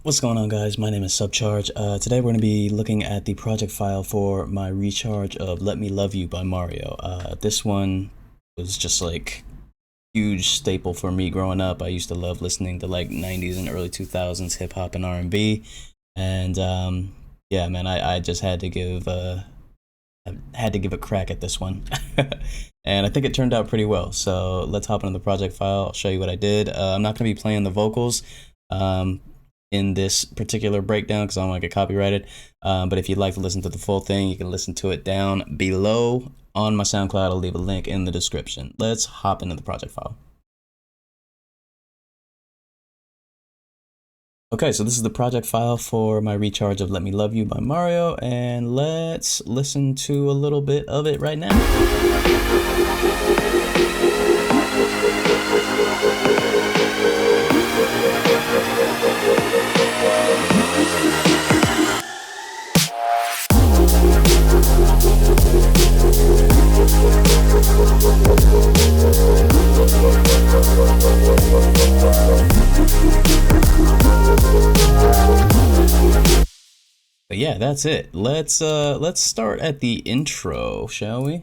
What's going on, guys? My name is SUBCHVRGE. Today we're going to be looking at the project file for my recharge of Let Me Love You by Mario. This one was just like huge staple for me growing up. I used to love listening to like 90s and early 2000s hip hop and R&B. And yeah, man, I just had to give a crack at this one. And I think it turned out pretty well. So let's hop into the project file. I'll show you what I did. I'm not going to be playing the vocals in this particular breakdown because I don't want to get copyrighted. But if you'd like to listen to the full thing, you can listen to it down below on my SoundCloud. I'll leave a link in the description. Let's hop into the project file. Okay, so this is the project file for my recharge of Let Me Love You by Mario, and let's listen to a little bit of it right now. But yeah, that's it. Let's start at the intro, shall we?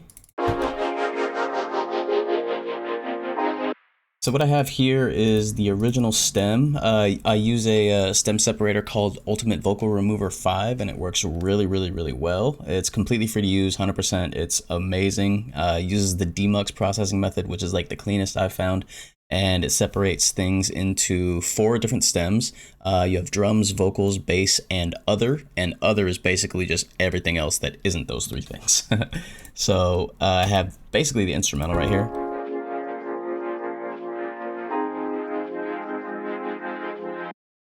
So what I have here is the original stem. I use a stem separator called Ultimate Vocal Remover 5, and it works really well. It's completely free to use, 100%. It's amazing. It uses the demux processing method, which is like the cleanest I've found. And it separates things into 4 different stems. You have drums, vocals, bass, and other. And other is basically just everything else that isn't those 3 things. So I have basically the instrumental right here.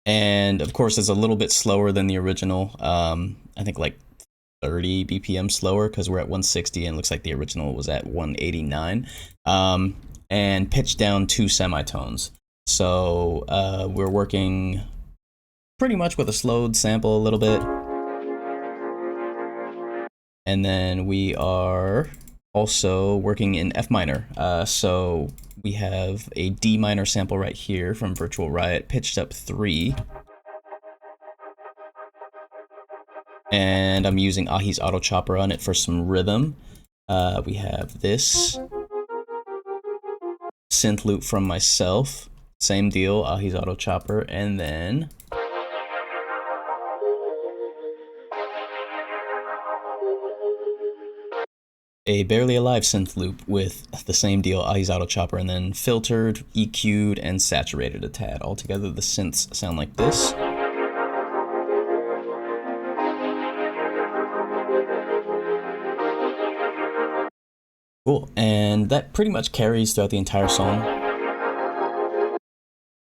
And of course, it's a little bit slower than the original. I think like 30 BPM slower because we're at 160 and it looks like the original was at 189. And pitched down 2 semitones. So we're working pretty much with a slowed sample a little bit. And then we are also working in F minor. So we have a D minor sample right here from Virtual Riot, pitched up 3. And I'm using Ahi's Auto Chopper on it for some rhythm. We have this synth loop from myself, same deal, Ahi's Auto Chopper, and then a Barely Alive synth loop with the same deal, Ahi's Auto Chopper, and then filtered, EQ'd, and saturated a tad. Altogether, the synths sound like this. Cool, and that pretty much carries throughout the entire song.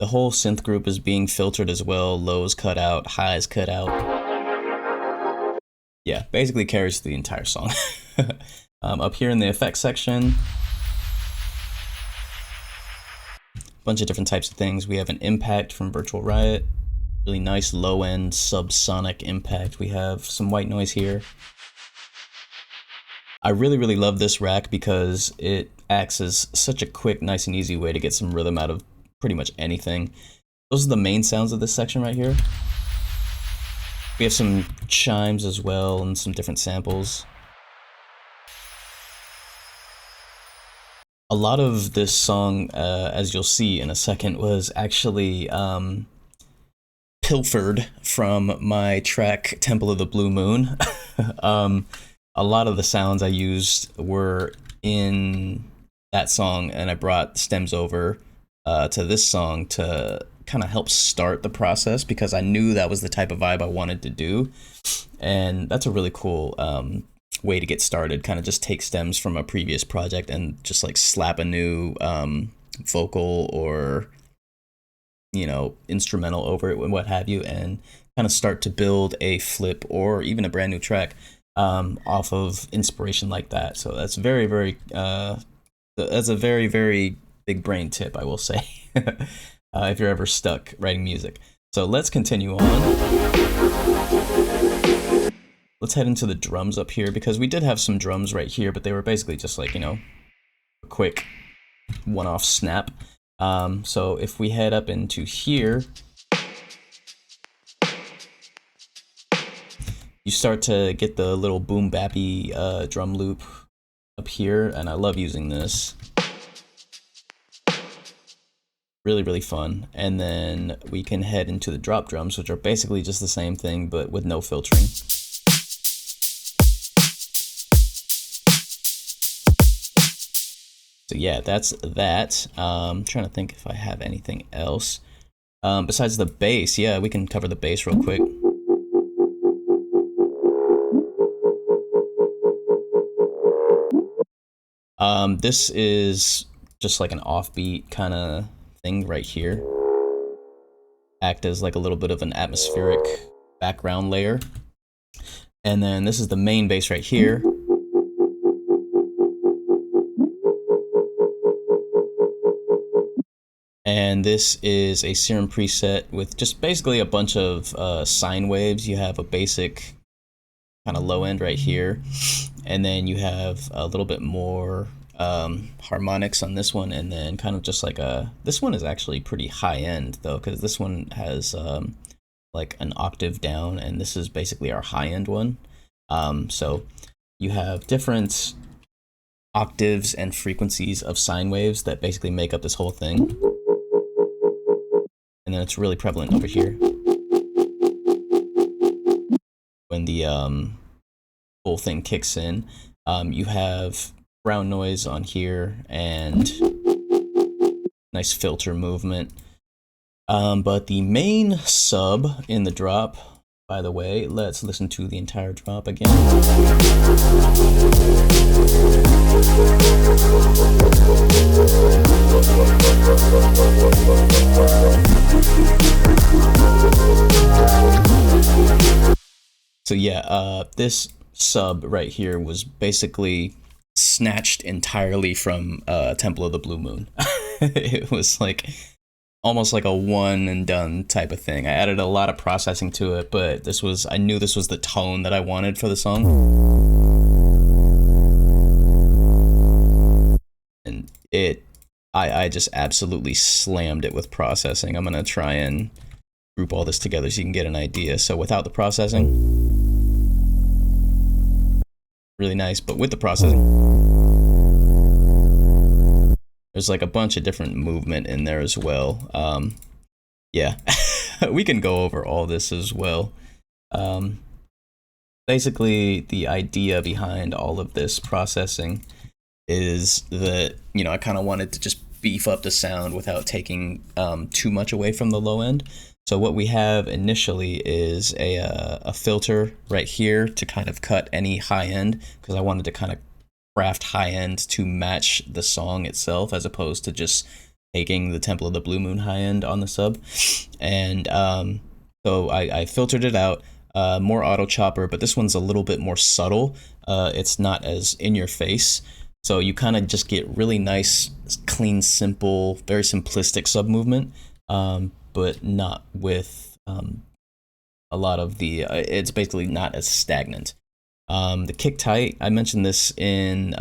The whole synth group is being filtered as well, lows cut out, highs cut out. Yeah, basically carries the entire song. Up here in the effects section, a bunch of different types of things. We have an impact from Virtual Riot, really nice low-end subsonic impact. We have some white noise here. I really love this rack because it acts as such a quick, nice and easy way to get some rhythm out of pretty much anything. Those are the main sounds of this section right here. We have some chimes as well and some different samples. A lot of this song, as you'll see in a second, was actually pilfered from my track Temple of the Blue Moon. A lot of the sounds I used were in that song, and I brought stems over to this song to kind of help start the process because I knew that was the type of vibe I wanted to do. And that's a really cool way to get started, kind of just take stems from a previous project and just like slap a new vocal or, you know, instrumental over it and what have you, and kind of start to build a flip or even a brand new track off of inspiration like that. So that's that's a very big brain tip, I will say, if you're ever stuck writing music. So let's continue on. Let's head into the drums up here because we did have some drums right here, but they were basically just like, you know, a quick one-off snap. So if we head up into here, you start to get the little boom bappy drum loop up here, and I love using this. Really, really fun. And then we can head into the drop drums, which are basically just the same thing, but with no filtering. So yeah, that's that. I'm trying to think if I have anything else. Besides the bass, yeah, we can cover the bass real quick. This is just like an offbeat kind of thing right here. Act as like a little bit of an atmospheric background layer. And then this is the main bass right here. And this is a serum preset with just basically a bunch of sine waves. You have a basic kind of low end right here, and then you have a little bit more harmonics on this one, and then kind of just like this one is actually pretty high end though, because this one has like an octave down, and this is basically our high end one. So you have different octaves and frequencies of sine waves that basically make up this whole thing. And then it's really prevalent over here when the whole thing kicks in. You have brown noise on here and nice filter movement. But the main sub in the drop, by the way, let's listen to the entire drop again. So yeah, this sub right here was basically snatched entirely from Temple of the Blue Moon. It was like almost like a one and done type of thing. I added a lot of processing to it, but I knew this was the tone that I wanted for the song. And I just absolutely slammed it with processing. I'm gonna try and group all this together so you can get an idea. So without the processing, really nice, but with the processing, there's like a bunch of different movement in there as well. Yeah, we can go over all this as well. Basically, the idea behind all of this processing is that, you know, I kind of wanted to just beef up the sound without taking too much away from the low end. So what we have initially is a filter right here to kind of cut any high end, because I wanted to kind of craft high end to match the song itself, as opposed to just taking the Temple of the Blue Moon high end on the sub. And so I filtered it out, more auto chopper, but this one's a little bit more subtle. It's not as in your face. So you kind of just get really nice, clean, simple, very simplistic sub movement. But not with a lot of the, it's basically not as stagnant. The kick tight, I mentioned this in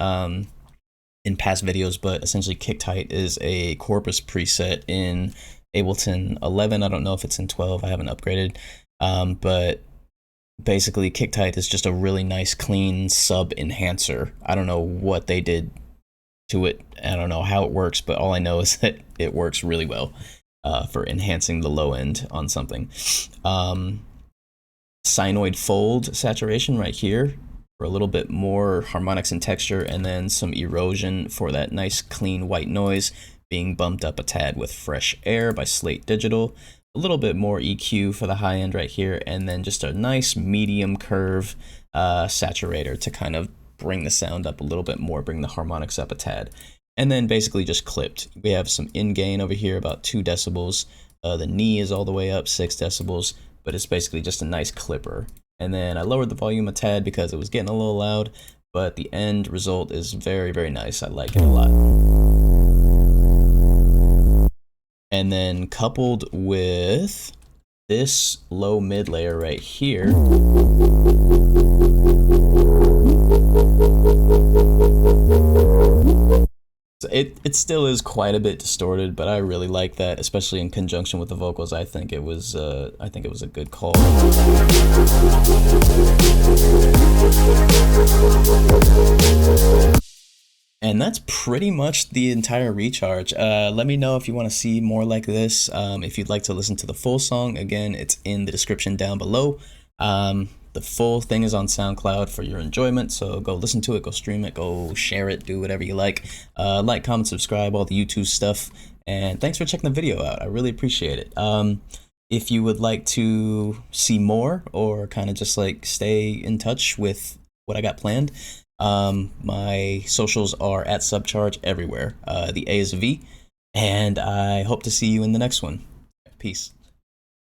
past videos, but essentially kick tight is a corpus preset in Ableton 11. I don't know if it's in 12, I haven't upgraded. But basically kick tight is just a really nice, clean sub enhancer. I don't know what they did to it. I don't know how it works, but all I know is that it works really well. For enhancing the low end on something. Sinoid fold saturation right here for a little bit more harmonics and texture, and then some erosion for that nice clean white noise being bumped up a tad with Fresh Air by Slate Digital. A little bit more EQ for the high end right here, and then just a nice medium curve saturator to kind of bring the sound up a little bit more, bring the harmonics up a tad. And then basically just clipped. We have some in gain over here, about 2 decibels. The knee is all the way up 6 decibels, but it's basically just a nice clipper. And then I lowered the volume a tad because it was getting a little loud, but the end result is very, very nice. I like it a lot. And then coupled with this low mid layer right here, it still is quite a bit distorted, but I really like that, especially in conjunction with the vocals. I think it was a good call. And that's pretty much the entire recharge. Let me know if you want to see more like this. If you'd like to listen to the full song, again, it's in the description down below. The full thing is on SoundCloud for your enjoyment, so go listen to it, go stream it, go share it, do whatever you like. Like, comment, subscribe, all the YouTube stuff. And thanks for checking the video out. I really appreciate it. If you would like to see more or kind of just like stay in touch with what I got planned, my socials are at SUBCHVRGE everywhere. The A is a V, and I hope to see you in the next one. Peace.